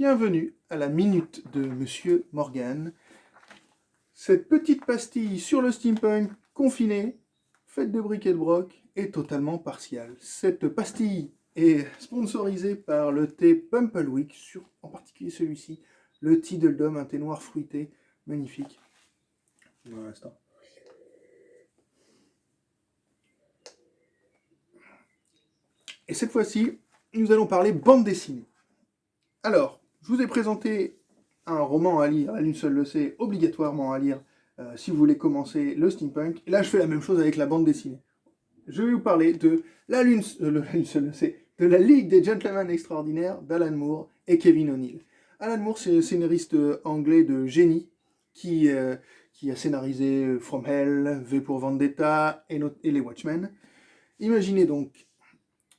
Bienvenue à la minute de Monsieur Morgan. Cette petite pastille sur le steampunk confiné, faite de briques et de broc, est totalement partiale. Cette pastille est sponsorisée par le thé Pumplewick, en particulier celui-ci, le Tidledom, un thé noir fruité, magnifique. Un instant. Et cette fois-ci, nous allons parler bande dessinée. Alors, je vous ai présenté un roman à lire, Aline seule le sait, obligatoirement à lire si vous voulez commencer le steampunk. Et là, je fais la même chose avec la bande dessinée. Je vais vous parler de la Lune seule le sait, de la Ligue des Gentlemen Extraordinaires d'Alan Moore et Kevin O'Neill. Alan Moore, c'est un scénariste anglais de génie qui a scénarisé From Hell, V pour Vendetta et les Watchmen. Imaginez donc,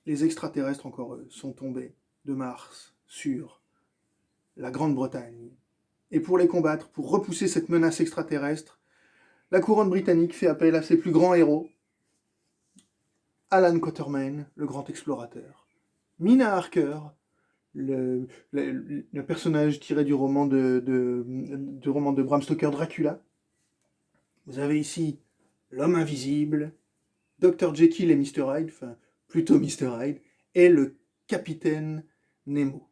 les extraterrestres encore eux sont tombés de Mars sur la Grande-Bretagne. Et pour les combattre, pour repousser cette menace extraterrestre, la couronne britannique fait appel à ses plus grands héros, Alan Quatermain, le grand explorateur, Mina Harker, le personnage tiré du roman de Bram Stoker, Dracula. Vous avez ici l'homme invisible, Dr. Jekyll et Mr. Hyde, enfin plutôt Mr. Hyde, et le capitaine Nemo.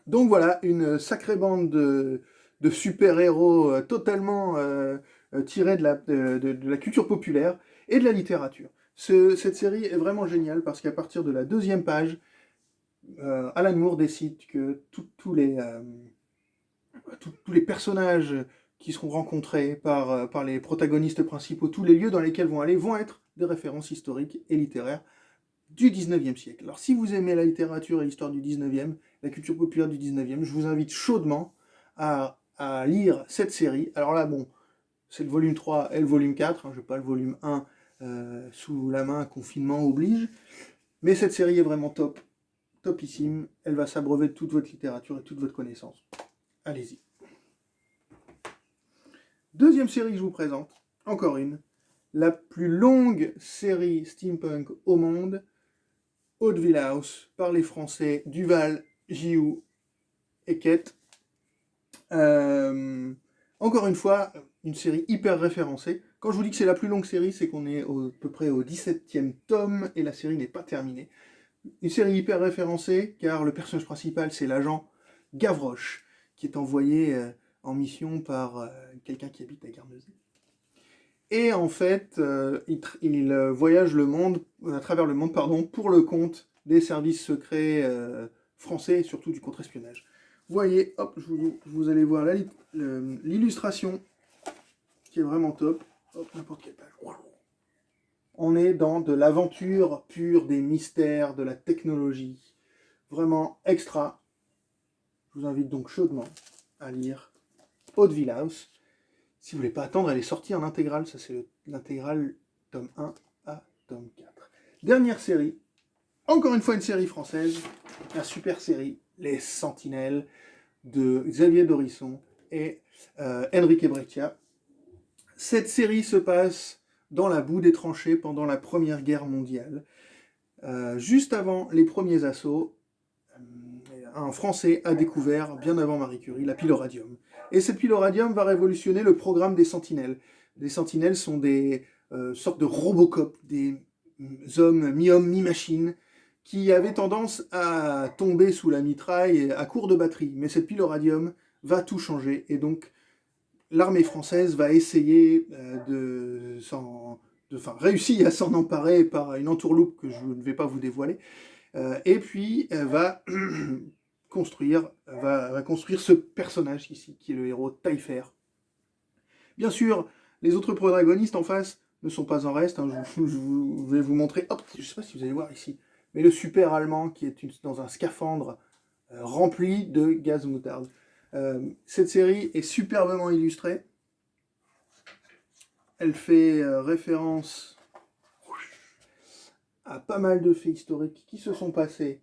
Donc voilà, une sacrée bande de super-héros totalement tirés de la culture populaire et de la littérature. Cette série est vraiment géniale parce qu'à partir de la 2e page, Alan Moore décide que tous les personnages qui seront rencontrés par les protagonistes principaux, tous les lieux dans lesquels vont aller, vont être des références historiques et littéraires du 19e siècle. Alors si vous aimez la littérature et l'histoire du 19e, la culture populaire du 19e, je vous invite chaudement à lire cette série. Alors là, bon, c'est le volume 3 et le volume 4, je n'ai pas le volume 1 sous la main, confinement oblige, mais cette série est vraiment top, topissime, elle va s'abreuver de toute votre littérature et toute votre connaissance. Allez-y. Deuxième série que je vous présente, encore une, la plus longue série steampunk au monde, Hauteville House, par les Français Duval, Gioux et Quette. Encore une fois, une série hyper référencée. Quand je vous dis que c'est la plus longue série, c'est qu'on est à peu près au 17e tome et la série n'est pas terminée. Une série hyper référencée car le personnage principal, c'est l'agent Gavroche, qui est envoyé en mission par quelqu'un qui habite à Guernesey. Et en fait, il voyage à travers le monde, pour le compte des services secrets français et surtout du contre-espionnage. Vous voyez, hop, vous allez voir l'illustration qui est vraiment top. Hop, n'importe quelle page. On est dans de l'aventure pure, des mystères, de la technologie. Vraiment extra. Je vous invite donc chaudement à lire Hauteville House. Si vous voulez pas attendre, elle est sortie en intégrale. Ça, c'est l'intégrale tome 1 à tome 4. Dernière série. Encore une fois, une série française. La super série, Les Sentinelles, de Xavier Dorisson et Enrique Breccia. Cette série se passe dans la boue des tranchées pendant la Première Guerre mondiale. Juste avant les premiers assauts, un Français a découvert, bien avant Marie Curie, la pile au radium. Et cette pile au radium va révolutionner le programme des Sentinelles. Les Sentinelles sont des sortes de Robocop, des hommes mi-hommes, mi-machines, qui avaient tendance à tomber sous la mitraille à court de batterie. Mais cette pile au radium va tout changer. Et donc, l'armée française va essayer réussit à s'en emparer par une entourloupe que je ne vais pas vous dévoiler. Et puis, elle va construire ce personnage ici, qui est le héros Taillefer. Bien sûr, les autres protagonistes en face ne sont pas en reste. Je vais vous montrer, hop, je ne sais pas si vous allez voir ici, mais le super allemand qui est dans un scaphandre rempli de gaz moutarde. Cette série est superbement illustrée. Elle fait référence à pas mal de faits historiques qui se sont passés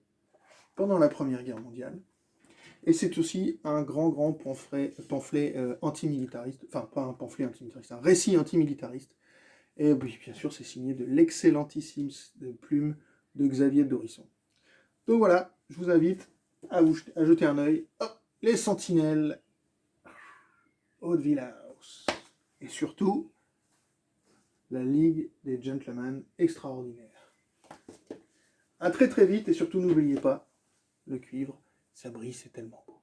pendant la Première Guerre mondiale. Et c'est aussi un grand pamphlet antimilitariste, enfin pas un pamphlet antimilitariste, un récit antimilitariste. Et oui, bien sûr, c'est signé de l'excellentissime plume de Xavier Dorisson. Donc voilà, je vous invite à jeter un œil. Hop, les Sentinelles, Hauteville House. Et surtout, la Ligue des Gentlemen extraordinaires. À très très vite, et surtout n'oubliez pas, le cuivre, ça brille, c'est tellement beau.